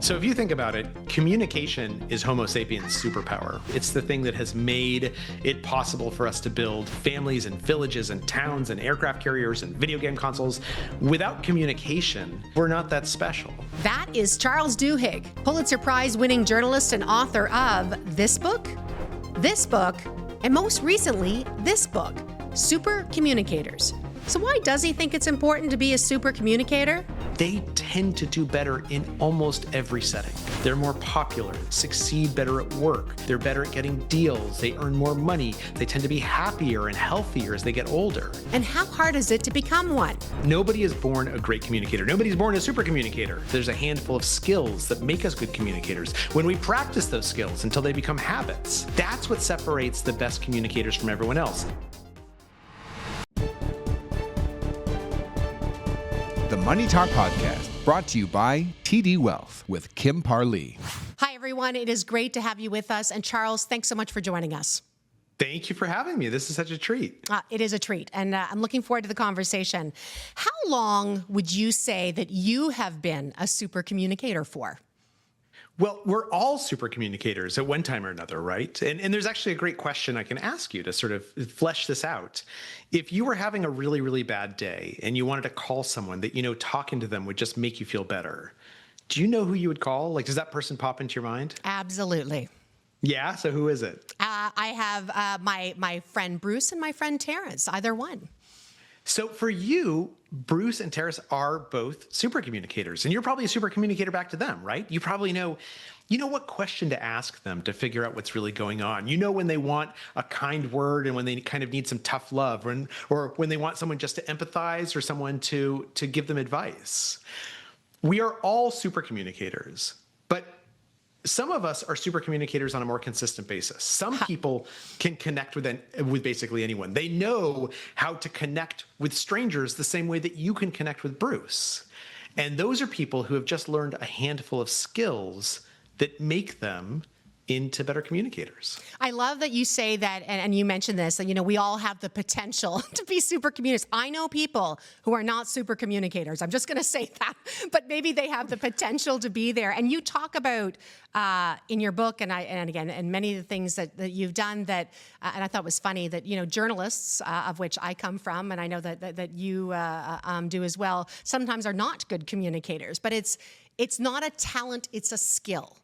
So if you think about it, communication is Homo sapiens' superpower. It's the thing that has made it possible for us to build families and villages and towns and aircraft carriers and video game consoles. Without communication, we're not that special. That is Charles Duhigg, Pulitzer Prize-winning journalist and author of This Book, and most recently, this book, Super Communicators. So why does he think it's important to be a super communicator? They tend to do better in almost every setting. They're more popular, succeed better at work, they're better at getting deals, they earn more money, they tend to be happier and healthier as they get older. And how hard is it to become one? Nobody is born a great communicator. Nobody's born a super communicator. There's a handful of skills that make us good communicators. When we practice those skills until they become habits, that's what separates the best communicators from everyone else. The Money Talk Podcast, brought to you by TD Wealth with Kim Parlee. Hi, everyone. It is great to have you with us. And Charles, thanks so much for joining us. Thank you for having me. This is such a treat. It is a treat, and I'm looking forward to the conversation. How long would you say that you have been a super communicator for? Well, we're all super communicators at one time or another, right? And there's actually a great question I can ask you to sort of flesh this out. If you were having a really, really bad day and you wanted to call someone that, talking to them would just make you feel better, do you know who you would call? Like, does that person pop into your mind? Absolutely. Yeah? So who is it? I have my friend Bruce and my friend Terrence, either one. So for you, Bruce and Terrence are both super communicators, and you're probably a super communicator back to them, right? You probably know what question to ask them to figure out what's really going on. You know when they want a kind word and when they kind of need some tough love, or when they want someone just to empathize or someone to give them advice. We are all super communicators, but some of us are super communicators on a more consistent basis. Some people can connect with basically anyone. They know how to connect with strangers the same way that you can connect with Bruce. And those are people who have just learned a handful of skills that make them into better communicators. I love that you say that, and you mentioned this, that, we all have the potential to be super communicators. I know people who are not super communicators. I'm just going to say that, but maybe they have the potential to be there. And you talk about in your book, and again, and many of the things that you've done that, and I thought was funny that, journalists, of which I come from, and I know that you do as well, sometimes are not good communicators, but it's not a talent, it's a skill.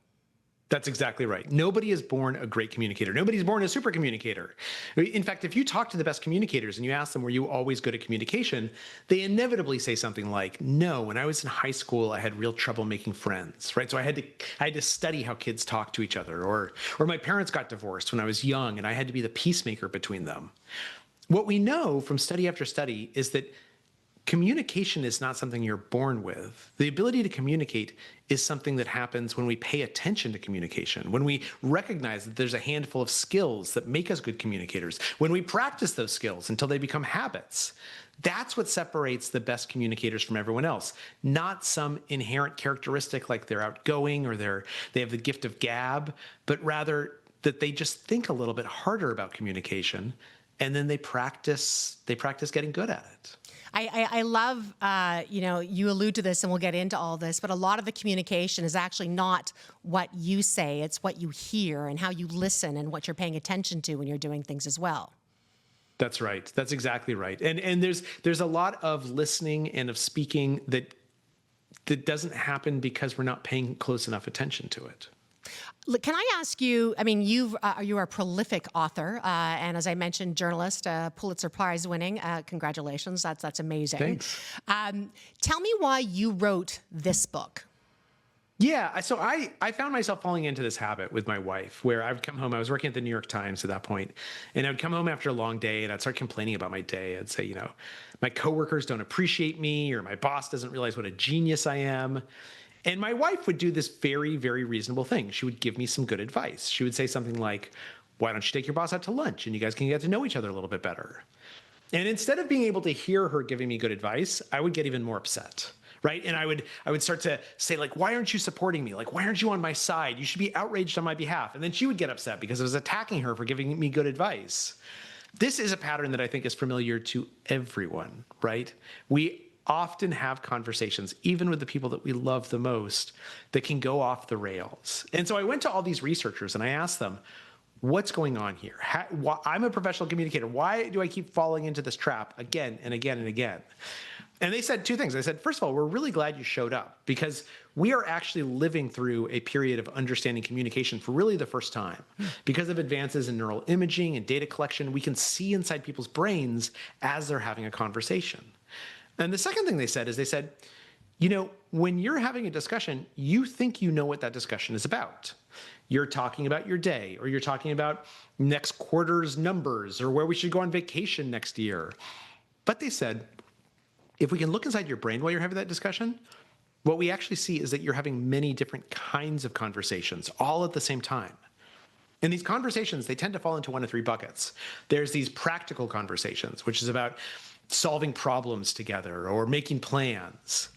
That's exactly right. Nobody is born a great communicator. Nobody's born a super communicator. In fact, if you talk to the best communicators and you ask them, were you always good at communication? They inevitably say something like, no, when I was in high school, I had real trouble making friends, right? So I had to study how kids talk to each other, or my parents got divorced when I was young and I had to be the peacemaker between them. What we know from study after study is that communication is not something you're born with. The ability to communicate is something that happens when we pay attention to communication, when we recognize that there's a handful of skills that make us good communicators, when we practice those skills until they become habits. That's what separates the best communicators from everyone else, not some inherent characteristic like they're outgoing or they have the gift of gab, but rather that they just think a little bit harder about communication, and then they practice getting good at it. I love, you allude to this and we'll get into all this, but a lot of the communication is actually not what you say, it's what you hear and how you listen and what you're paying attention to when you're doing things as well. That's right. That's exactly right. And there's a lot of listening and of speaking that doesn't happen because we're not paying close enough attention to it. Can I ask you, you are a prolific author, and as I mentioned, journalist, Pulitzer Prize winning. Congratulations, that's amazing. Thanks. Tell me why you wrote this book. Yeah, so I found myself falling into this habit with my wife where I would come home. I was working at the New York Times at that point, and I would come home after a long day and I'd start complaining about my day. I'd say, my coworkers don't appreciate me, or my boss doesn't realize what a genius I am. And my wife would do this very, very reasonable thing. She would give me some good advice. She would say something like, why don't you take your boss out to lunch and you guys can get to know each other a little bit better? And instead of being able to hear her giving me good advice, I would get even more upset, right? And I would start to say, like, why aren't you supporting me? Like, why aren't you on my side? You should be outraged on my behalf. And then she would get upset because I was attacking her for giving me good advice. This is a pattern that I think is familiar to everyone, right? We often have conversations, even with the people that we love the most, that can go off the rails. And so I went to all these researchers and I asked them, what's going on here? I'm a professional communicator. Why do I keep falling into this trap again and again and again? And they said two things. They said, first of all, we're really glad you showed up because we are actually living through a period of understanding communication for really the first time. Because of advances in neural imaging and data collection, we can see inside people's brains as they're having a conversation. And the second thing they said is they said, you know, when you're having a discussion, you think you know what that discussion is about. You're talking about your day, or you're talking about next quarter's numbers, or where we should go on vacation next year. But they said, if we can look inside your brain while you're having that discussion, what we actually see is that you're having many different kinds of conversations all at the same time. And these conversations, they tend to fall into one of three buckets. There's these practical conversations, which is about solving problems together or making plans.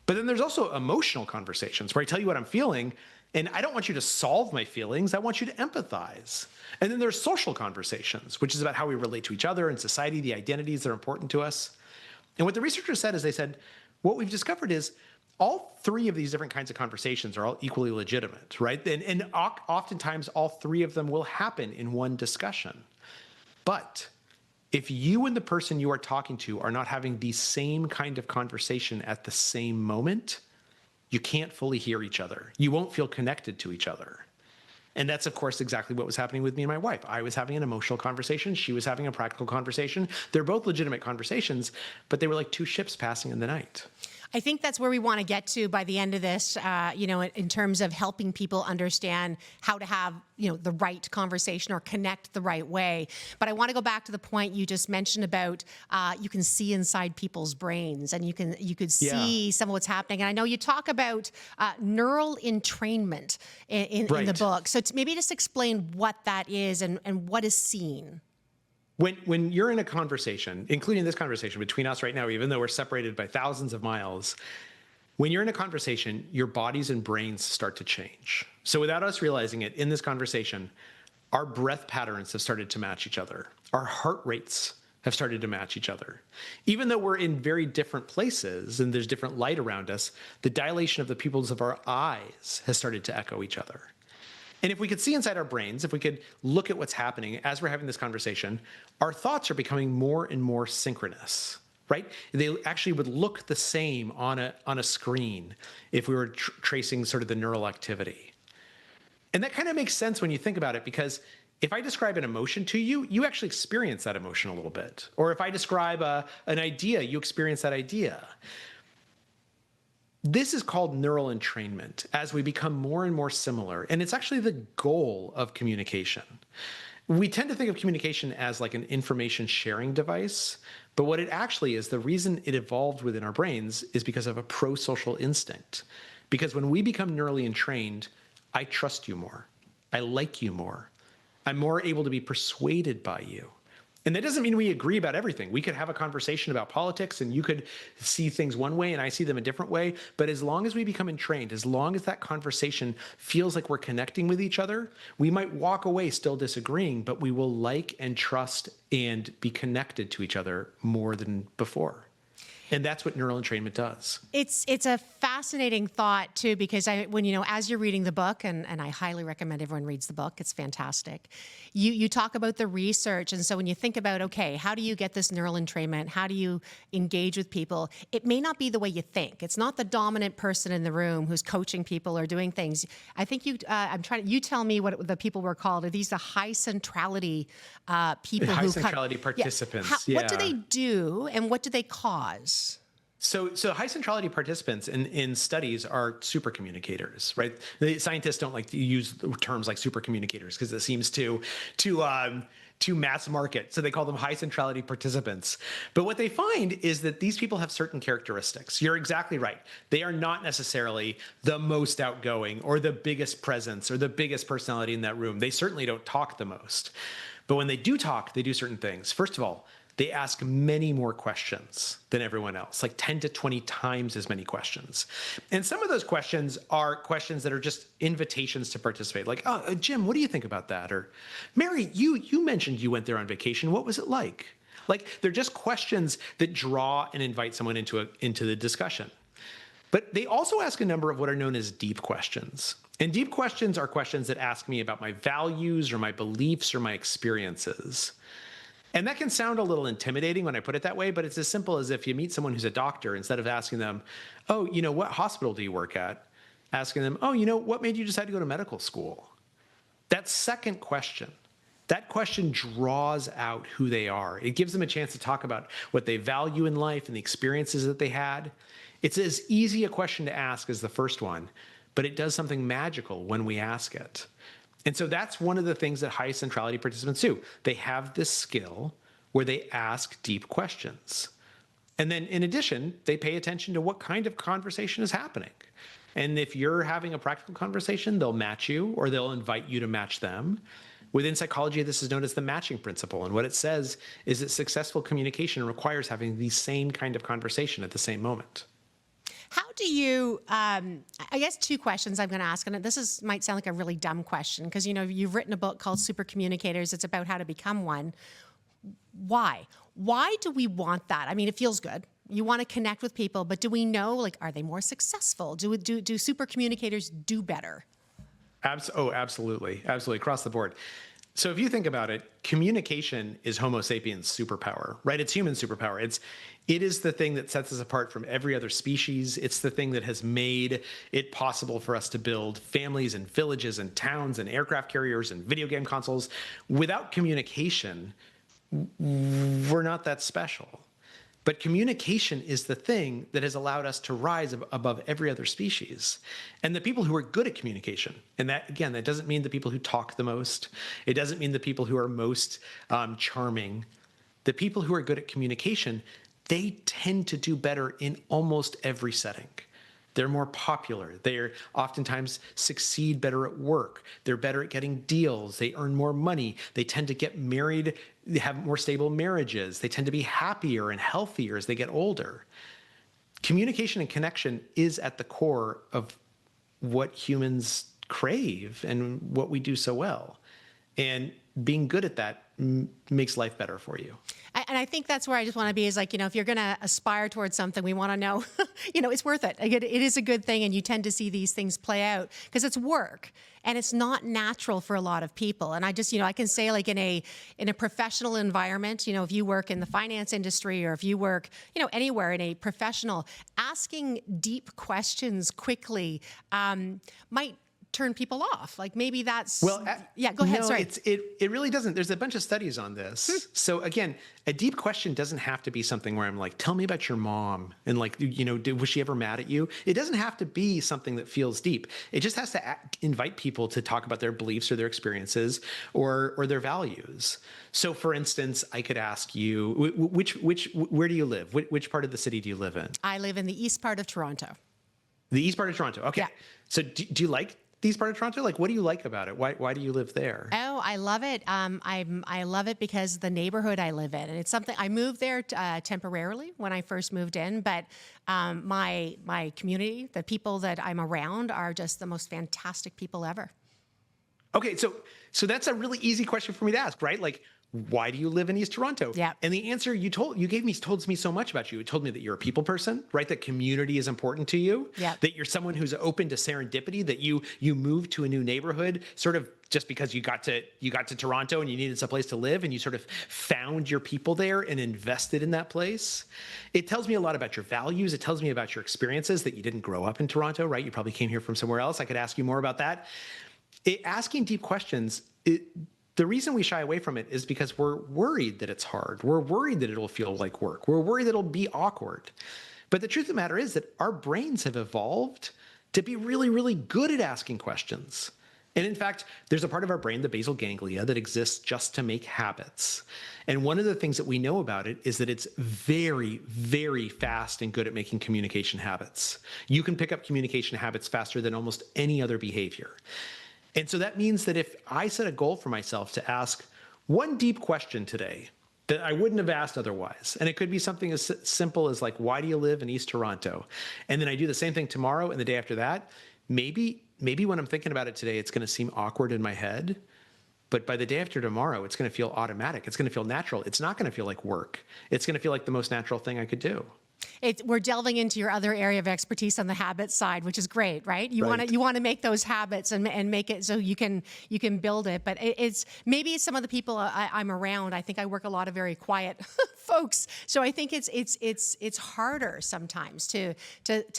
But then there's also emotional conversations where I tell you what I'm feeling, and I don't want you to solve my feelings. I want you to empathize. And then there's social conversations, which is about how we relate to each other and society, the identities that are important to us. And what the researchers said is they said, what we've discovered is all three of these different kinds of conversations are all equally legitimate, right? And oftentimes all three of them will happen in one discussion. But if you and the person you are talking to are not having the same kind of conversation at the same moment, you can't fully hear each other. You won't feel connected to each other. And that's, of course, exactly what was happening with me and my wife. I was having an emotional conversation. She was having a practical conversation. They're both legitimate conversations, but they were like two ships passing in the night. I think that's where we want to get to by the end of this, in terms of helping people understand how to have, the right conversation or connect the right way. But I want to go back to the point you just mentioned about you can see inside people's brains and you could see some of what's happening. And I know you talk about neural entrainment in the book. So maybe just explain what that is and what is seen. When you're in a conversation, including this conversation between us right now, even though we're separated by thousands of miles, when you're in a conversation, your bodies and brains start to change. So without us realizing it, in this conversation, our breath patterns have started to match each other. Our heart rates have started to match each other. Even though we're in very different places and there's different light around us, the dilation of the pupils of our eyes has started to echo each other. And if we could see inside our brains, if we could look at what's happening as we're having this conversation, our thoughts are becoming more and more synchronous, right? They actually would look the same on a screen if we were tracing sort of the neural activity. And that kind of makes sense when you think about it, because if I describe an emotion to you, you actually experience that emotion a little bit. Or if I describe an idea, you experience that idea. This is called neural entrainment as we become more and more similar. And it's actually the goal of communication. We tend to think of communication as like an information sharing device, but what it actually is, the reason it evolved within our brains is because of a pro-social instinct. Because when we become neurally entrained, I trust you more. I like you more. I'm more able to be persuaded by you. And that doesn't mean we agree about everything. We could have a conversation about politics and you could see things one way and I see them a different way. But as long as we become entrained, as long as that conversation feels like we're connecting with each other, we might walk away still disagreeing, but we will like and trust and be connected to each other more than before. And that's what neural entrainment does. It's a fascinating thought too, because as you're reading the book, and I highly recommend everyone reads the book, it's fantastic. You talk about the research, and so when you think about, okay, how do you get this neural entrainment? How do you engage with people? It may not be the way you think. It's not the dominant person in the room who's coaching people or doing things. I think you tell me what the people were called. Are these the high centrality people? High centrality participants. What do they do and what do they cause? So high centrality participants in studies are super communicators, right? The scientists don't like to use terms like super communicators because it seems too mass market. So they call them high centrality participants. But what they find is that these people have certain characteristics. You're exactly right. They are not necessarily the most outgoing or the biggest presence or the biggest personality in that room. They certainly don't talk the most. But when they do talk, they do certain things. First of all, they ask many more questions than everyone else, like 10 to 20 times as many questions. And some of those questions are questions that are just invitations to participate. Like, oh, Jim, what do you think about that? Or, Mary, you mentioned you went there on vacation. What was it like? Like they're just questions that draw and invite someone into the discussion. But they also ask a number of what are known as deep questions. And deep questions are questions that ask me about my values or my beliefs or my experiences. And that can sound a little intimidating when I put it that way, but it's as simple as if you meet someone who's a doctor, instead of asking them, oh, what hospital do you work at? Asking them, oh, what made you decide to go to medical school? That second question, that question draws out who they are. It gives them a chance to talk about what they value in life and the experiences that they had. It's as easy a question to ask as the first one, but it does something magical when we ask it. And so that's one of the things that high centrality participants do. They have this skill where they ask deep questions. And then in addition, they pay attention to what kind of conversation is happening. And if you're having a practical conversation, they'll match you or they'll invite you to match them. Within psychology, this is known as the matching principle. And what it says is that successful communication requires having the same kind of conversation at the same moment. How do you, I guess two questions I'm going to ask, and might sound like a really dumb question, because, you've written a book called Super Communicators. It's about how to become one. Why? Why do we want that? I mean, it feels good. You want to connect with people, but do we know, are they more successful? Do super communicators do better? Absolutely. Absolutely. Across the board. So if you think about it, communication is Homo sapiens' superpower, right? It's human superpower. It is the thing that sets us apart from every other species. It's the thing that has made it possible for us to build families and villages and towns and aircraft carriers and video game consoles. Without communication, we're not that special. But communication is the thing that has allowed us to rise above every other species. And the people who are good at communication, and that doesn't mean the people who talk the most. It doesn't mean the people who are most charming. The people who are good at communication, they tend to do better in almost every setting. They're more popular. They oftentimes succeed better at work. They're better at getting deals. They earn more money. They tend to get married. They have more stable marriages. They tend to be happier and healthier as they get older. Communication and connection is at the core of what humans crave and what we do so well. And being good at that makes life better for you. And I think that's where I just want to be is if you're going to aspire towards something, we want to know, it's worth it. It is a good thing. And you tend to see these things play out because it's work and it's not natural for a lot of people. And I just, I can say in a professional environment, if you work in the finance industry or if you work, anywhere in a professional, asking deep questions quickly might turn people off. Maybe that's go ahead. No, sorry. It really doesn't. There's a bunch of studies on this. So again, a deep question doesn't have to be something where I'm like, tell me about your mom and was she ever mad at you? It doesn't have to be something that feels deep. It just has to invite people to talk about their beliefs or their experiences or their values. So for instance, I could ask you, where do you live? Which part of the city do you live in? I live in the east part of Toronto. The east part of Toronto. Okay. Yeah. So do you like the east part of Toronto? What do you like about it? Why do you live there? Oh, I love it. I love it because the neighborhood I live in, and it's something I moved there temporarily when I first moved in. But my community, the people that I'm around, are just the most fantastic people ever. Okay, so that's a really easy question for me to ask, right? Why do you live in East Toronto? Yeah. And the answer told me so much about you. It told me that you're a people person, right? That community is important to you. Yeah. That you're someone who's open to serendipity, that you moved to a new neighborhood sort of just because you got to Toronto and you needed some place to live and you sort of found your people there and invested in that place. It tells me a lot about your values. It tells me about your experiences, that you didn't grow up in Toronto, right? You probably came here from somewhere else. I could ask you more about that. Asking deep questions, the reason we shy away from it is because we're worried that it's hard. We're worried that it'll feel like work. We're worried that it'll be awkward. But the truth of the matter is that our brains have evolved to be really, really good at asking questions. And in fact, there's a part of our brain, the basal ganglia, that exists just to make habits. And one of the things that we know about it is that it's very, very fast and good at making communication habits. You can pick up communication habits faster than almost any other behavior. And so that means that if I set a goal for myself to ask one deep question today that I wouldn't have asked otherwise, and it could be something as simple as why do you live in East Toronto? And then I do the same thing tomorrow and the day after that, maybe when I'm thinking about it today, it's going to seem awkward in my head, But by the day after tomorrow, it's going to feel automatic. It's going to feel natural. It's not going to feel like work. It's going to feel like the most natural thing I could do. We're delving into your other area of expertise on the habit side, which is great, right? You Right. want to make those habits and make it so you can build it. But it's maybe some of the people I'm around. I think I work a lot of very quiet folks, so I think it's harder sometimes to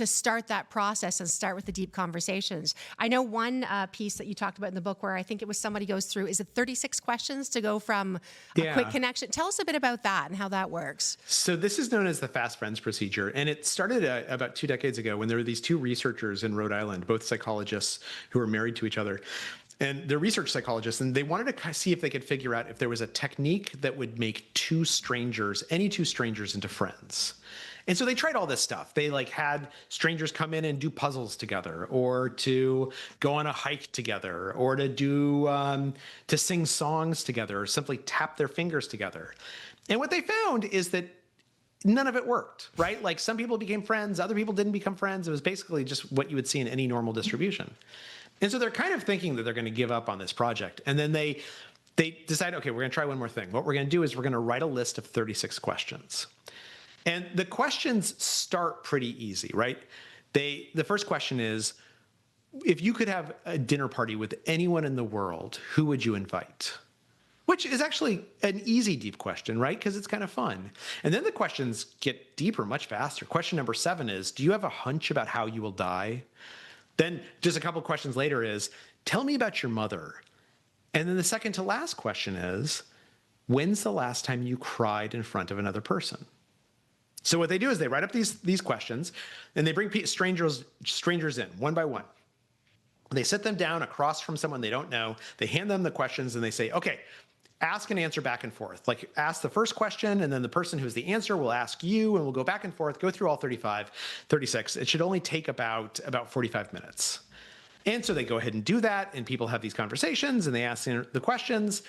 start that process and start with the deep conversations. I know one piece that you talked about in the book where I think it was somebody goes through, is it 36 questions to go from a Yeah. quick connection? Tell us a bit about that and how that works. So this is known as the Fast Friends procedure, and it started about 2 decades ago when there were these two researchers in Rhode Island, both psychologists who were married to each other. And they're research psychologists, and they wanted to see if they could figure out if there was a technique that would make any two strangers into friends. And so they tried all this stuff. They had strangers come in and do puzzles together, or to go on a hike together, or to sing songs together, or simply tap their fingers together. And what they found is that none of it worked, right? Like, some people became friends, other people didn't become friends. It was basically just what you would see in any normal distribution. And so they're kind of thinking that they're going to give up on this project. And then they decide, okay, we're going to try one more thing. What we're going to do is we're going to write a list of 36 questions. And the questions start pretty easy, right? The first question is, if you could have a dinner party with anyone in the world, who would you invite? Which is actually an easy, deep question, right? Because it's kind of fun. And then the questions get deeper much faster. Question number 7 is, do you have a hunch about how you will die? Then just a couple questions later is, tell me about your mother. And then the second to last question is, when's the last time you cried in front of another person? So what they do is they write up these questions, and they bring strangers in one by one. They sit them down across from someone they don't know. They hand them the questions, and they say, okay, ask and answer back and forth. Like, ask the first question, and then the person who's the answer will ask you, and we'll go back and forth, go through all 36. It should only take about 45 minutes. And so they go ahead and do that, and people have these conversations, and they ask the questions,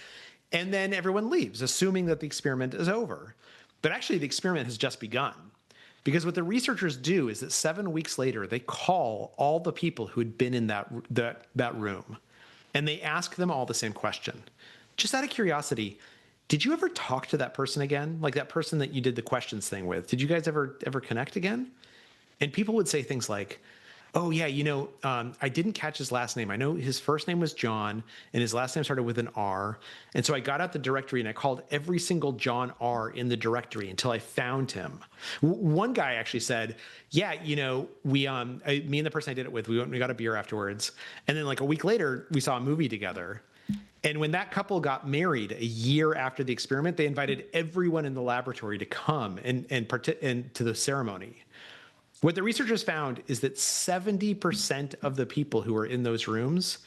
and then everyone leaves, assuming that the experiment is over. But actually, the experiment has just begun. Because what the researchers do is that 7 weeks later, they call all the people who had been in that room, and they ask them all the same question. Just out of curiosity, did you ever talk to that person again? Like, that person that you did the questions thing with? Did you guys ever connect again? And people would say things like, oh yeah, I didn't catch his last name. I know his first name was John, and his last name started with an R. And so I got out the directory and I called every single John R in the directory until I found him. One guy actually said, yeah, me and the person I did it with, we went and we got a beer afterwards. And then like a week later, we saw a movie together. And when that couple got married a year after the experiment, they invited everyone in the laboratory to come and to the ceremony. What the researchers found is that 70% of the people who were in those rooms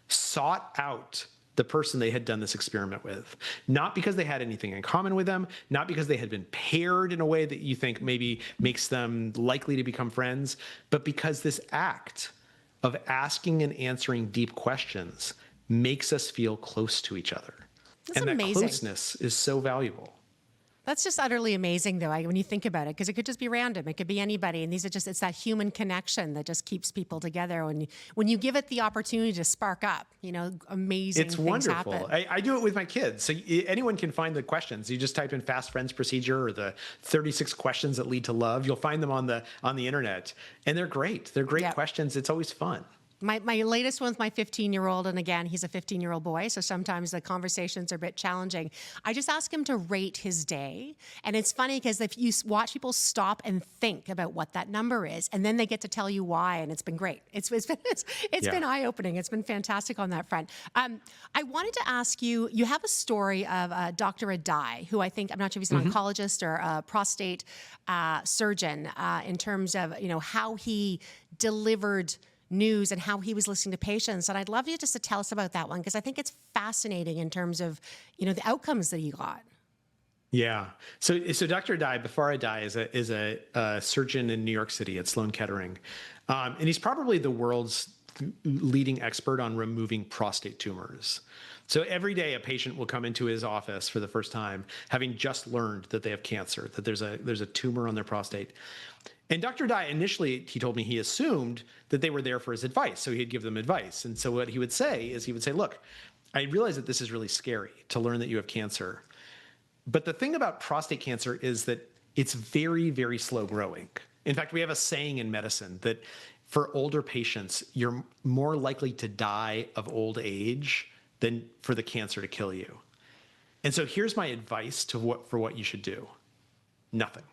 sought out the person they had done this experiment with, not because they had anything in common with them, not because they had been paired in a way that you think maybe makes them likely to become friends, but because this act of asking and answering deep questions makes us feel close to each other. That's and amazing. that closeness is so valuable. That's just utterly amazing, though, when you think about it, because it could just be random. It could be anybody. And it's that human connection that just keeps people together. When you give it the opportunity to spark up, amazing It's things wonderful. happen. I do it with my kids. So anyone can find the questions. You just type in Fast Friends procedure or the 36 questions that lead to love. You'll find them on the internet. And they're great. They're great Yep. questions. It's always fun. My latest one's my 15-year-old, and again, he's a 15-year-old boy, so sometimes the conversations are a bit challenging. I just ask him to rate his day, and it's funny because if you watch people stop and think about what that number is, and then they get to tell you why, and it's been great. It's been eye-opening. It's been fantastic on that front. I wanted to ask you, you have a story of Dr. Adai, who I'm not sure if he's an oncologist or a prostate surgeon, in terms of how he delivered news and how he was listening to patients. And I'd love you just to tell us about that one, because I think it's fascinating in terms of, the outcomes that he got. Yeah. So Dr. Adai, Befar Adai, is a surgeon in New York City at Sloan Kettering. And he's probably the world's leading expert on removing prostate tumors. So every day a patient will come into his office for the first time, having just learned that they have cancer, that there's a tumor on their prostate. And Dr. Adai, initially, he told me he assumed that they were there for his advice. So he'd give them advice. And so what he would say is, look, I realize that this is really scary to learn that you have cancer. But the thing about prostate cancer is that it's very, very slow growing. In fact, we have a saying in medicine that for older patients, you're more likely to die of old age than for the cancer to kill you. And so here's my advice for what you should do. Nothing.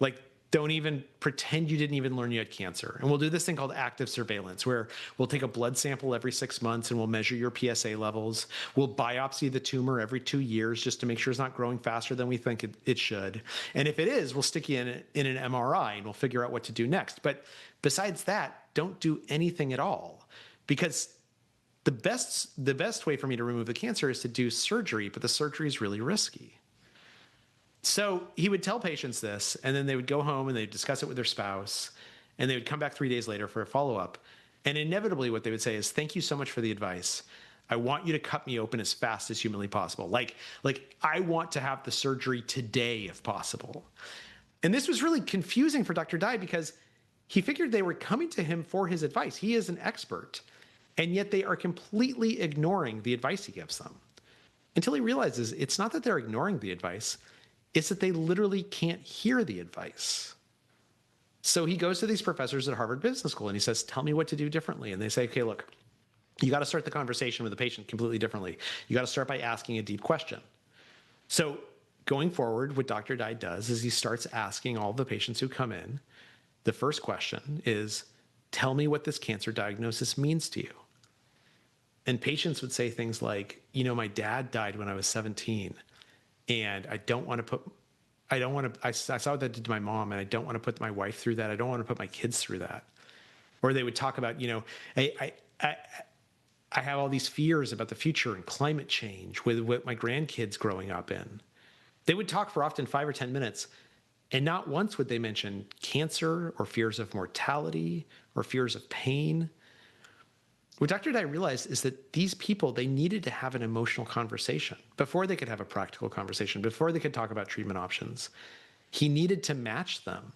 Like, don't even pretend you didn't even learn you had cancer. And we'll do this thing called active surveillance, where we'll take a blood sample every 6 months and we'll measure your PSA levels. We'll biopsy the tumor every 2 years just to make sure it's not growing faster than we think it should. And if it is, we'll stick you in an MRI and we'll figure out what to do next. But besides that, don't do anything at all, because the best way for me to remove the cancer is to do surgery, but the surgery is really risky. So he would tell patients this, and then they would go home and they'd discuss it with their spouse, and they would come back 3 days later for a follow-up. And inevitably what they would say is, thank you so much for the advice. I want you to cut me open as fast as humanly possible. Like I want to have the surgery today if possible. And this was really confusing for Dr. Dye because he figured they were coming to him for his advice. He is an expert, and yet they are completely ignoring the advice he gives them. Until he realizes it's not that they're ignoring the advice, it's that they literally can't hear the advice. So he goes to these professors at Harvard Business School and he says, tell me what to do differently. And they say, okay, look, you got to start the conversation with the patient completely differently. You got to start by asking a deep question. So going forward, what Dr. Dye does is he starts asking all the patients who come in. The first question is, tell me what this cancer diagnosis means to you. And patients would say things like, my dad died when I was 17. And I saw what that did to my mom, and I don't want to put my wife through that. I don't want to put my kids through that. Or they would talk about, I have all these fears about the future and climate change with what my grandkids growing up in. They would talk for often 5 or 10 minutes, and not once would they mention cancer or fears of mortality or fears of pain. What Dr. Dye realized is that these people, they needed to have an emotional conversation before they could have a practical conversation, before they could talk about treatment options. He needed to match them.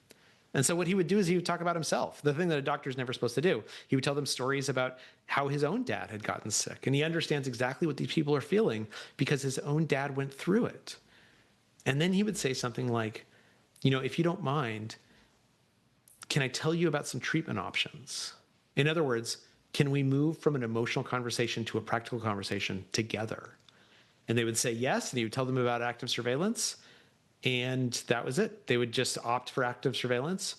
And so what he would do is he would talk about himself, the thing that a doctor's never supposed to do. He would tell them stories about how his own dad had gotten sick. And he understands exactly what these people are feeling because his own dad went through it. And then he would say something like, if you don't mind, can I tell you about some treatment options? In other words, can we move from an emotional conversation to a practical conversation together? And they would say yes, and he would tell them about active surveillance, and that was it. They would just opt for active surveillance.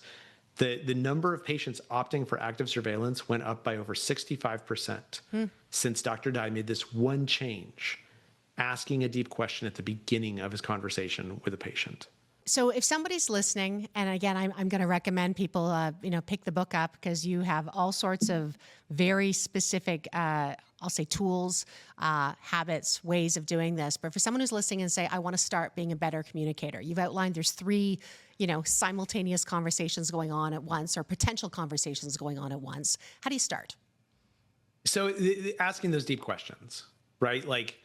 The number of patients opting for active surveillance went up by over 65% since Dr. Dye made this one change, asking a deep question at the beginning of his conversation with a patient. So if somebody's listening, and again, I'm going to recommend people, pick the book up because you have all sorts of very specific, I'll say tools, habits, ways of doing this. But for someone who's listening and say, I want to start being a better communicator, you've outlined there's 3, simultaneous conversations going on at once or potential conversations going on at once. How do you start? So asking those deep questions, right? Like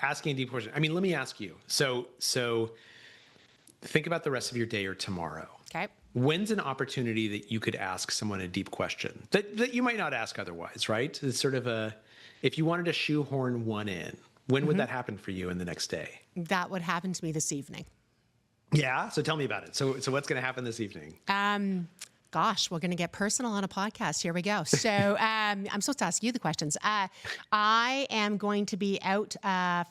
asking a deep question. I mean, let me ask you. So think about the rest of your day or tomorrow. Okay. When's an opportunity that you could ask someone a deep question that you might not ask otherwise, right? It's sort of if you wanted to shoehorn one in, when would that happen for you in the next day? That would happen to me this evening. Yeah. So tell me about it. So what's going to happen this evening? Gosh, we're going to get personal on a podcast. Here we go. So I'm supposed to ask you the questions. I am going to be out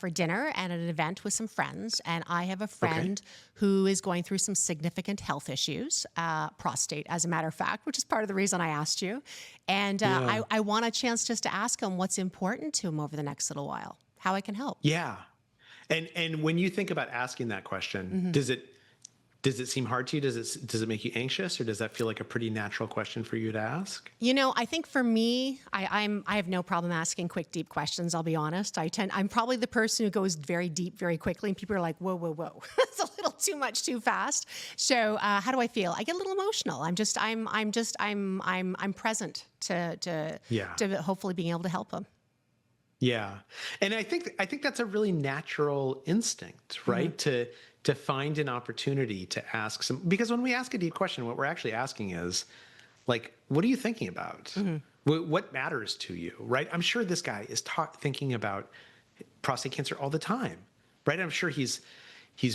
for dinner and at an event with some friends. And I have a friend who is going through some significant health issues, prostate, as a matter of fact, which is part of the reason I asked you. And I want a chance just to ask him what's important to him over the next little while, how I can help. Yeah. And when you think about asking that question, does it seem hard to you? Does it make you anxious, or does that feel like a pretty natural question for you to ask? I think for me, I have no problem asking quick, deep questions. I'll be honest. I'm probably the person who goes very deep, very quickly, and people are like, "Whoa, whoa, whoa, it's a little too much, too fast." So, how do I feel? I get a little emotional. I'm present to hopefully being able to help them. Yeah, and I think that's a really natural instinct, right? To find an opportunity to ask because when we ask a deep question, what we're actually asking is, like, what are you thinking about? What matters to you, right? I'm sure this guy is thinking about prostate cancer all the time, right? I'm sure he's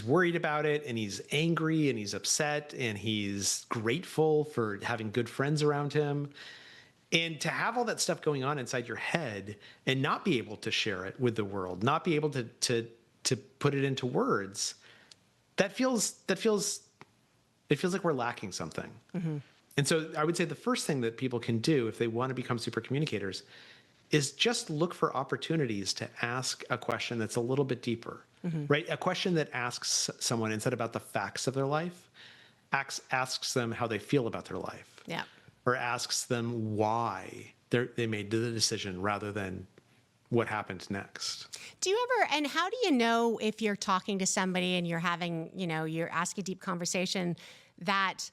worried about it, and he's angry, and he's upset, and he's grateful for having good friends around him. And to have all that stuff going on inside your head and not be able to share it with the world, not be able to put it into words, it feels like we're lacking something. And so I would say the first thing that people can do if they want to become super communicators is just look for opportunities to ask a question that's a little bit deeper, right? A question that asks someone, instead about the facts of their life, asks them how they feel about their life. Yeah. Or asks them why they made the decision rather than what happened next. Do you ever, and how do you know if you're talking to somebody and you're having, you're asking a deep conversation that,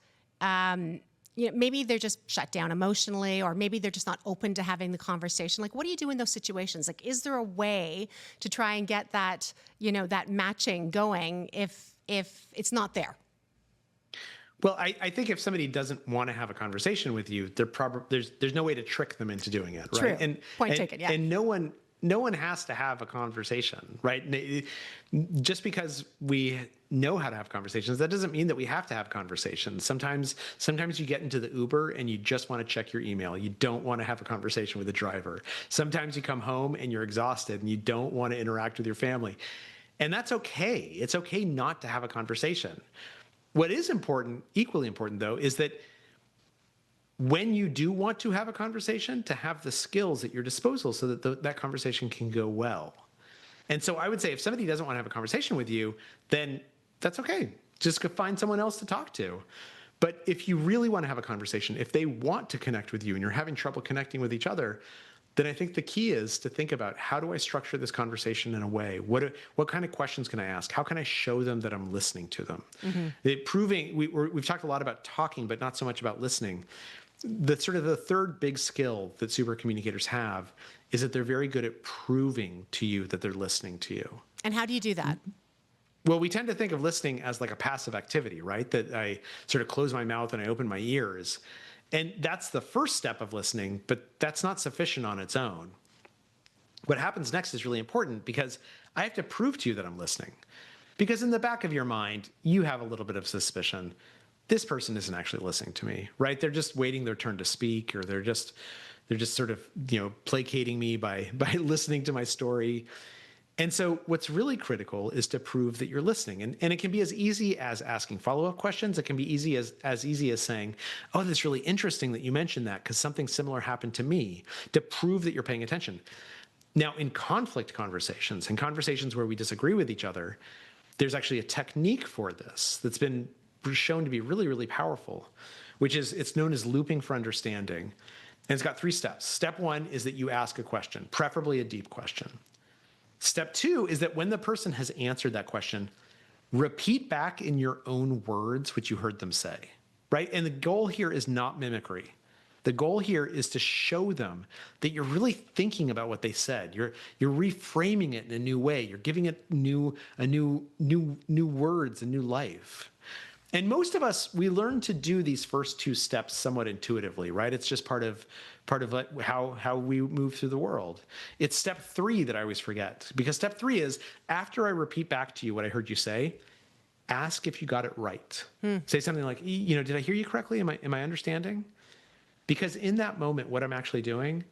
maybe they're just shut down emotionally, or maybe they're just not open to having the conversation? Like, what do you do in those situations? Like, is there a way to try and get that, that matching going if it's not there? Well, I think if somebody doesn't want to have a conversation with you, there's no way to trick them into doing it, right? True. Point taken. Yeah. And no one has to have a conversation, right? Just because we know how to have conversations, that doesn't mean that we have to have conversations. Sometimes you get into the Uber and you just want to check your email. You don't want to have a conversation with the driver. Sometimes you come home and you're exhausted and you don't want to interact with your family. And that's okay. It's okay not to have a conversation. What is important, equally important though, is that when you do want to have a conversation, to have the skills at your disposal so that that conversation can go well. And so I would say if somebody doesn't want to have a conversation with you, then that's okay. Just go find someone else to talk to. But if you really want to have a conversation, if they want to connect with you and you're having trouble connecting with each other, then I think the key is to think about, how do I structure this conversation in a way? What kind of questions can I ask? How can I show them that I'm listening to them? We've talked a lot about talking, but not so much about listening. The third big skill that super communicators have is that they're very good at proving to you that they're listening to you. And how do you do that? Well, we tend to think of listening as like a passive activity, right? That I sort of close my mouth and I open my ears. And that's the first step of listening, but that's not sufficient on its own. What happens next is really important, because I have to prove to you that I'm listening. Because in the back of your mind, you have a little bit of suspicion. This person isn't actually listening to me, right? They're just waiting their turn to speak, or they're just sort of, placating me by listening to my story. And so what's really critical is to prove that you're listening. And it can be as easy as asking follow-up questions. It can be as easy as saying, oh, that's really interesting that you mentioned that, because something similar happened to me, to prove that you're paying attention. Now, in conflict conversations, in conversations where we disagree with each other, there's actually a technique for this that's been shown to be really, really powerful, which is, it's known as looping for understanding. And it's got 3 steps. Step 1 is that you ask a question, preferably a deep question. Step 2 is that when the person has answered that question, repeat back in your own words what you heard them say, right? And the goal here is not mimicry. The goal here is to show them that you're really thinking about what they said. You're reframing it in a new way. You're giving it new words, a new life. And most of us, we learn to do these first 2 steps somewhat intuitively, right? It's just part of like how we move through the world. It's step 3 that I always forget, because step 3 is, after I repeat back to you what I heard you say, ask if you got it right. Say something like, did I hear you correctly? Am I understanding? Because in that moment, what I'm actually doing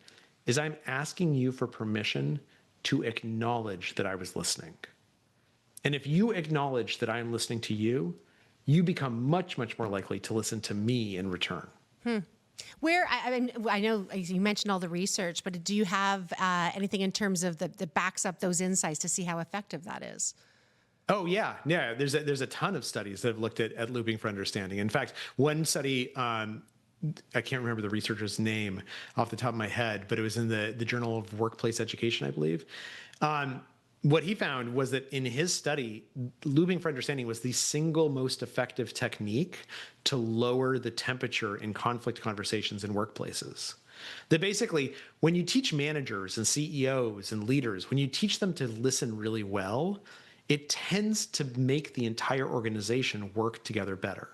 is I'm asking you for permission to acknowledge that I was listening. And if you acknowledge that I am listening to you, you become much, much more likely to listen to me in return. Where, I know you mentioned all the research, but do you have anything in terms of that backs up those insights to see how effective that is? Oh, yeah. Yeah, there's a ton of studies that have looked at looping for understanding. In fact, one study, I can't remember the researcher's name off the top of my head, but it was in the Journal of Workplace Education, I believe. What he found was that in his study, looping for understanding was the single most effective technique to lower the temperature in conflict conversations in workplaces. That basically, when you teach managers and CEOs and leaders, when you teach them to listen really well, it tends to make the entire organization work together better.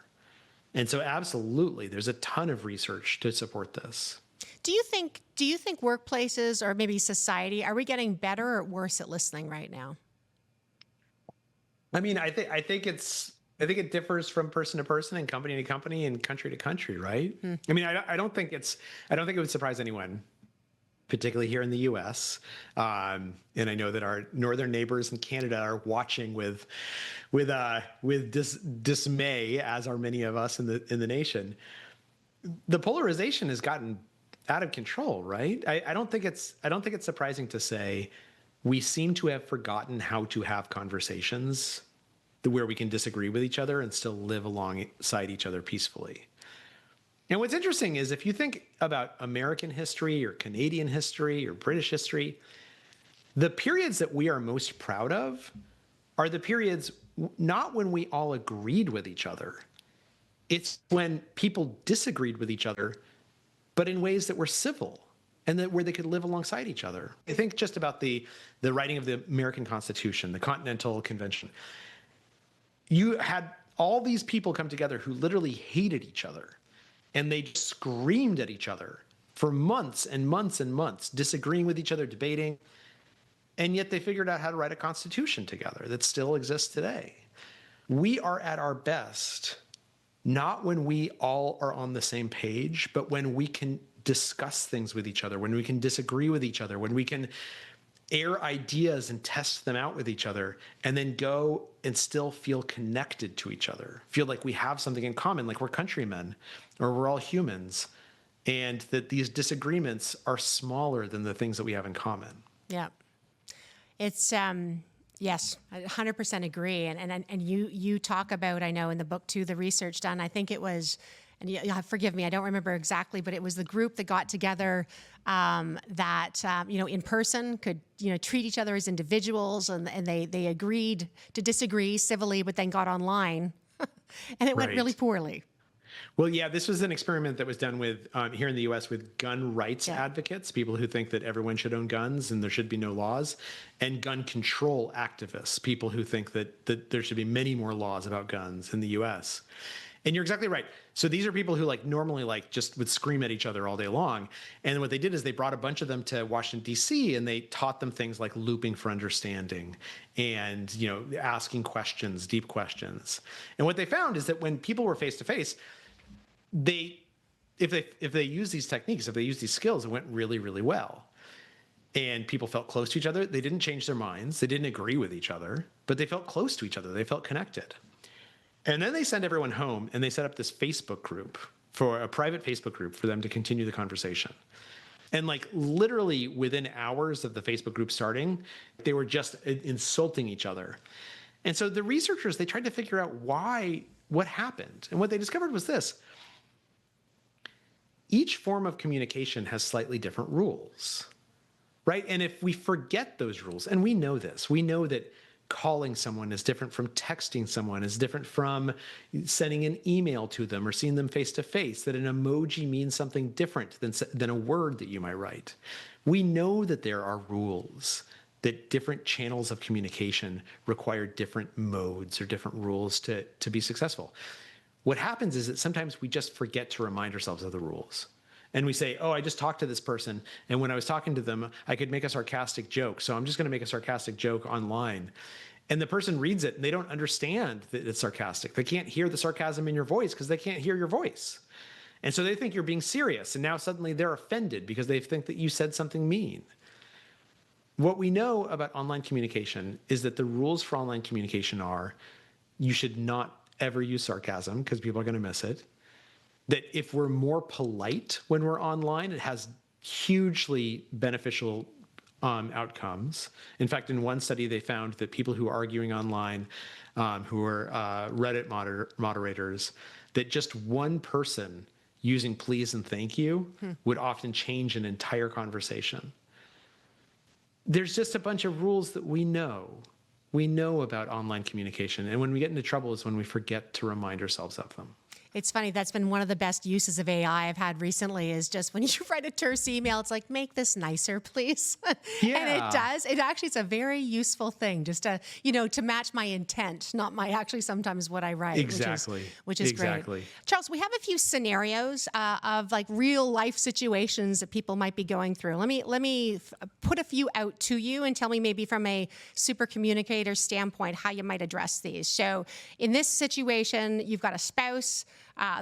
And so absolutely, there's a ton of research to support this. do you think workplaces or maybe society, are we getting better or worse at listening right now? I mean, I think it differs from person to person and company to company and country to country, right? I mean, I don't think it would surprise anyone, particularly here in the U.S. And I know that our northern neighbors in Canada are watching with dismay, as are many of us in the nation. The polarization has gotten out of control, right? I don't think it's surprising to say we seem to have forgotten how to have conversations where we can disagree with each other and still live alongside each other peacefully. And what's interesting is if you think about American history or Canadian history or British history, the periods that we are most proud of are the periods not when we all agreed with each other. It's when people disagreed with each other, but in ways that were civil and that where they could live alongside each other. I think just about the writing of the American Constitution, the Continental Convention. You had all these people come together who literally hated each other, and they screamed at each other for months and months and months, disagreeing with each other, debating, and yet they figured out how to write a constitution together that still exists today. We are at our best, not when we all are on the same page, but when we can discuss things with each other, when we can disagree with each other, when we can air ideas and test them out with each other, and then go and still feel connected to each other, feel like we have something in common, like we're countrymen or we're all humans, and that these disagreements are smaller than the things that we have in common. Yeah. It's, yes, I 100% agree. And you talk about, I know in the book too, the research done, I think it was, and forgive me, I don't remember exactly, but it was the group that got together that, in person could, treat each other as individuals, and they agreed to disagree civilly, but then got online and it went really poorly. Well, yeah, this was an experiment that was done with here in the U.S. with gun rights advocates, people who think that everyone should own guns and there should be no laws, and gun control activists, people who think that there should be many more laws about guns in the U.S. And you're exactly right. So these are people who normally just would scream at each other all day long. And what they did is they brought a bunch of them to Washington, D.C., and they taught them things like looping for understanding and, asking questions, deep questions. And what they found is that when people were face to face, if they use these techniques, if they use these skills, it went really, really well. And people felt close to each other. They didn't change their minds. They didn't agree with each other, but they felt close to each other. They felt connected. And then they sent everyone home and they set up this Facebook group, for a private Facebook group, for them to continue the conversation. And literally within hours of the Facebook group starting, they were just insulting each other. And so the researchers, they tried to figure out what happened. And what they discovered was this. Each form of communication has slightly different rules, right? And if we forget those rules, and we know this, we know that calling someone is different from texting someone, is different from sending an email to them or seeing them face to face, that an emoji means something different than a word that you might write. We know that there are rules, that different channels of communication require different modes or different rules to be successful. What happens is that sometimes we just forget to remind ourselves of the rules. And we say, oh, I just talked to this person, and when I was talking to them, I could make a sarcastic joke, so I'm just going to make a sarcastic joke online. And the person reads it, and they don't understand that it's sarcastic. They can't hear the sarcasm in your voice because they can't hear your voice. And so they think you're being serious, and now suddenly they're offended because they think that you said something mean. What we know about online communication is that the rules for online communication are you should not ever use sarcasm because people are going to miss it. That if we're more polite when we're online, it has hugely beneficial outcomes. In fact, in one study, they found that people who are arguing online, who are Reddit moderators, that just one person using please and thank you would often change an entire conversation. There's just a bunch of rules that we know. We know about online communication. And when we get into trouble is when we forget to remind ourselves of them. It's funny. That's been one of the best uses of AI I've had recently is just when you write a terse email, it's like, make this nicer, please. And it Yeah. does. It's a very useful thing just to, to match my intent, not my actually sometimes what I write. Exactly. Which is Exactly. great. Charles, we have a few scenarios of like real life situations that people might be going through. Let me put a few out to you and tell me maybe from a super communicator standpoint how you might address these. So in this situation, you've got a spouse.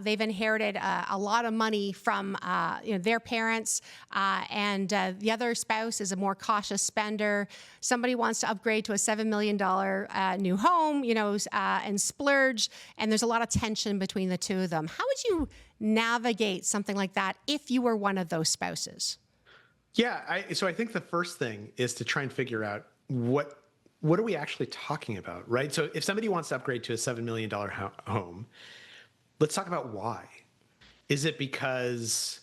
They've inherited a lot of money from their parents, and the other spouse is a more cautious spender. Somebody wants to upgrade to a $7 million new home, and splurge, and there's a lot of tension between the two of them. How would you navigate something like that if you were one of those spouses? Yeah. So I think the first thing is to try and figure out what are we actually talking about, right? So if somebody wants to upgrade to a $7 million home, let's talk about why. Is it because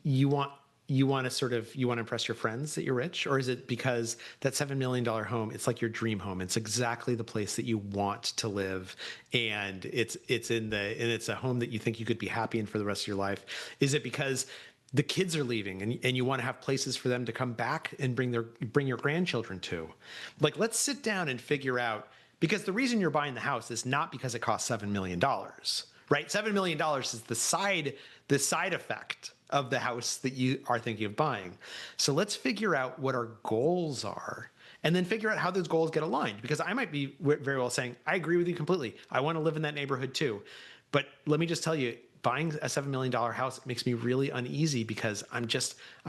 you want to impress your friends that you're rich, or is it because that $7 million home, it's like your dream home. It's exactly the place that you want to live, and it's a home that you think you could be happy in for the rest of your life? Is it because the kids are leaving and you want to have places for them to come back and bring your grandchildren to? Like, let's sit down and figure out, because the reason you're buying the house is not because it costs $7 million, right? $7 million is the side effect of the house that you are thinking of buying. So let's figure out what our goals are and then figure out how those goals get aligned. Because I might be very well saying, I agree with you completely. I want to live in that neighborhood too. But let me just tell you, buying a $7 million house makes me really uneasy because I'm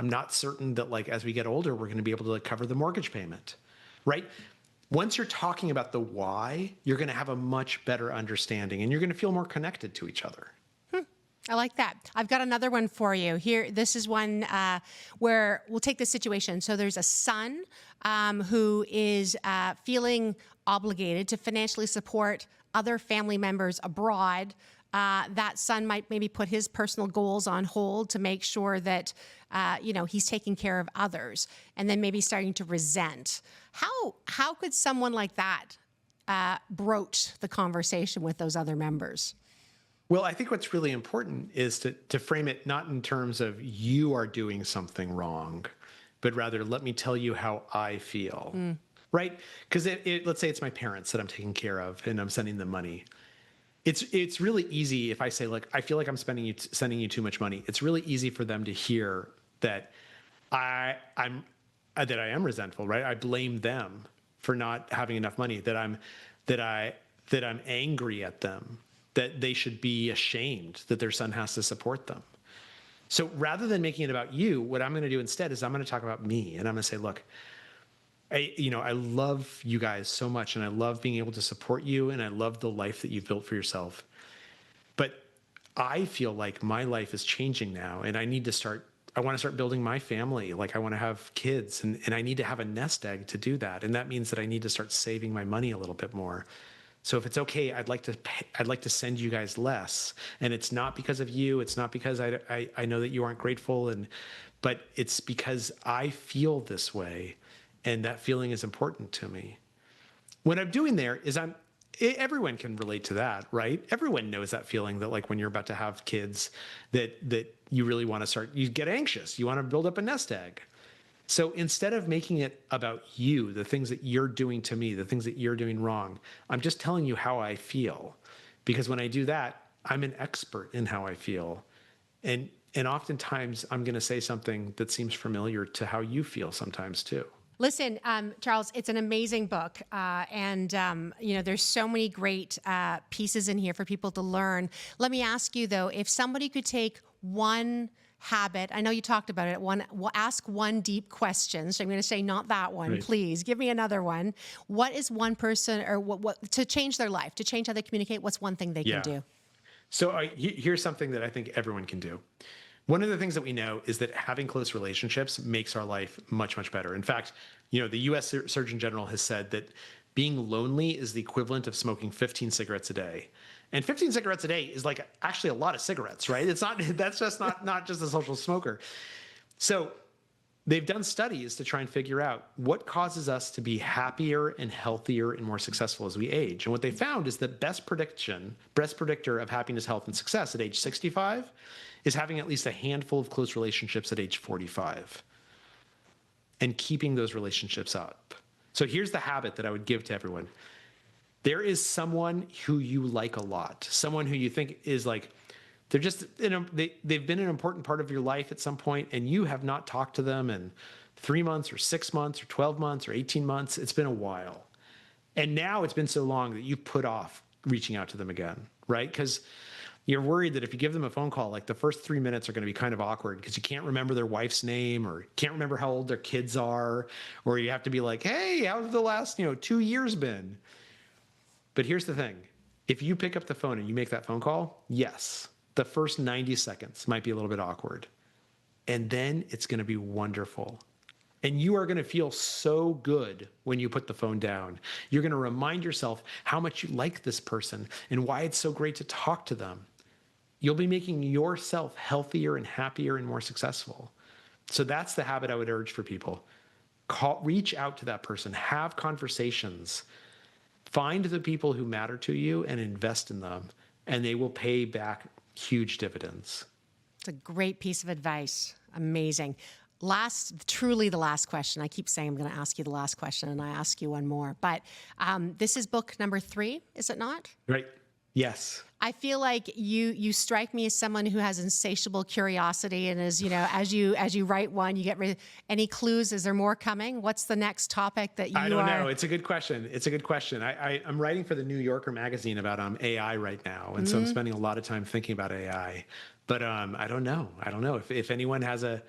not certain that, like, as we get older, we're going to be able to cover the mortgage payment, right? Once you're talking about the why, you're going to have a much better understanding and you're going to feel more connected to each other. I like that. I've got another one for you here. This is one where we'll take this situation. So there's a son who is feeling obligated to financially support other family members abroad. That son might maybe put his personal goals on hold to make sure that, he's taking care of others, and then maybe starting to resent. How could someone like that broach the conversation with those other members? Well, I think what's really important is to frame it not in terms of you are doing something wrong, but rather, let me tell you how I feel, right? Because let's say it's my parents that I'm taking care of and I'm sending them money. It's really easy if I say, like, I feel like I'm sending you too much money. It's really easy for them to hear that I am resentful, right? I blame them for not having enough money, that I'm angry at them, that they should be ashamed that their son has to support them. So rather than making it about you, what I'm going to do instead is I'm going to talk about me, and I'm going to say, look, I love you guys so much, and I love being able to support you, and I love the life that you've built for yourself. But I feel like my life is changing now, and I want to start building my family. Like, I want to have kids, and I need to have a nest egg to do that. And that means that I need to start saving my money a little bit more. So if it's okay, I'd like to send you guys less. And it's not because of you. It's not because I know that you aren't grateful, but it's because I feel this way, and that feeling is important to me. What I'm doing there is everyone can relate to that, right? Everyone knows that feeling that, like, when you're about to have kids, that you really want to you get anxious. You want to build up a nest egg. So instead of making it about you, the things that you're doing to me, the things that you're doing wrong, I'm just telling you how I feel. Because when I do that, I'm an expert in how I feel. And oftentimes I'm going to say something that seems familiar to how you feel sometimes too. Listen, Charles, it's an amazing book. And there's so many great pieces in here for people to learn. Let me ask you, though, if somebody could take one habit, I know you talked about it, ask one deep question. So I'm going to say not that one, Right. Please give me another one. What is one person, or what to change their life, to change how they communicate? What's one thing they can do? So here's something that I think everyone can do. One of the things that we know is that having close relationships makes our life much, much better. In fact, the U.S. Surgeon General has said that being lonely is the equivalent of smoking 15 cigarettes a day. And 15 cigarettes a day is like actually a lot of cigarettes, right? That's just not just a social smoker. So they've done studies to try and figure out what causes us to be happier and healthier and more successful as we age. And what they found is that best predictor of happiness, health, and success at age 65 is having at least a handful of close relationships at age 45 and keeping those relationships up. So here's the habit that I would give to everyone. There is someone who you like a lot, someone who you think is like, they're just, they've been an important part of your life at some point, and you have not talked to them in 3 months or 6 months or 12 months or 18 months. It's been a while. And now it's been so long that you've put off reaching out to them again, right? Because you're worried that if you give them a phone call, like the first 3 minutes are going to be kind of awkward because you can't remember their wife's name or can't remember how old their kids are, or you have to be like, hey, how's the last 2 years been? But here's the thing. If you pick up the phone and you make that phone call, yes, the first 90 seconds might be a little bit awkward. And then it's going to be wonderful. And you are going to feel so good when you put the phone down. You're going to remind yourself how much you like this person and why it's so great to talk to them. You'll be making yourself healthier and happier and more successful. So that's the habit I would urge for people. Reach out to that person, have conversations, find the people who matter to you and invest in them, and they will pay back huge dividends. It's a great piece of advice. Amazing. Truly the last question. I keep saying I'm going to ask you the last question, and I ask you one more. But this is book number 3, is it not? Right. Yes. I feel like you strike me as someone who has insatiable curiosity, and as as you write one, you get any clues? Is there more coming? What's the next topic that you I don't know. It's a good question. I'm writing for the New Yorker magazine about AI right now, and so I'm spending a lot of time thinking about AI. But I don't know. If anyone has a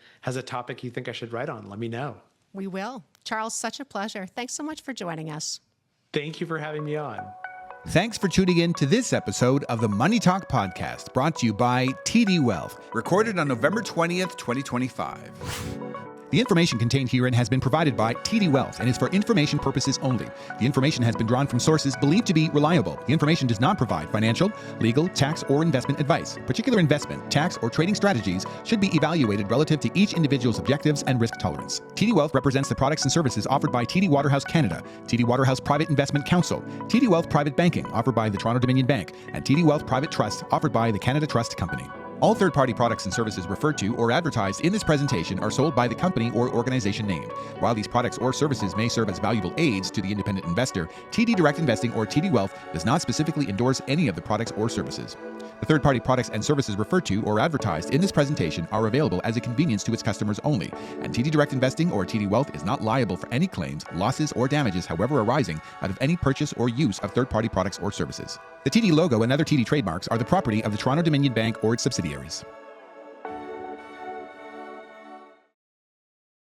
topic you think I should write on, let me know. We will. Charles, such a pleasure. Thanks so much for joining us. Thank you for having me on. Thanks for tuning in to this episode of the Money Talk Podcast, brought to you by TD Wealth, recorded on November 20th, 2025. The information contained herein has been provided by TD Wealth and is for information purposes only. The information has been drawn from sources believed to be reliable. The information does not provide financial, legal, tax, or investment advice. Particular investment, tax, or trading strategies should be evaluated relative to each individual's objectives and risk tolerance. TD Wealth represents the products and services offered by TD Waterhouse Canada, TD Waterhouse Private Investment Council, TD Wealth Private Banking offered by the Toronto Dominion Bank, and TD Wealth Private Trust offered by the Canada Trust Company. All third-party products and services referred to or advertised in this presentation are sold by the company or organization named. While these products or services may serve as valuable aids to the independent investor, TD Direct Investing or TD Wealth does not specifically endorse any of the products or services. The third-party products and services referred to or advertised in this presentation are available as a convenience to its customers only, and TD Direct Investing or TD Wealth is not liable for any claims, losses, or damages however arising out of any purchase or use of third-party products or services. The TD logo and other TD trademarks are the property of the Toronto Dominion Bank or its subsidiaries.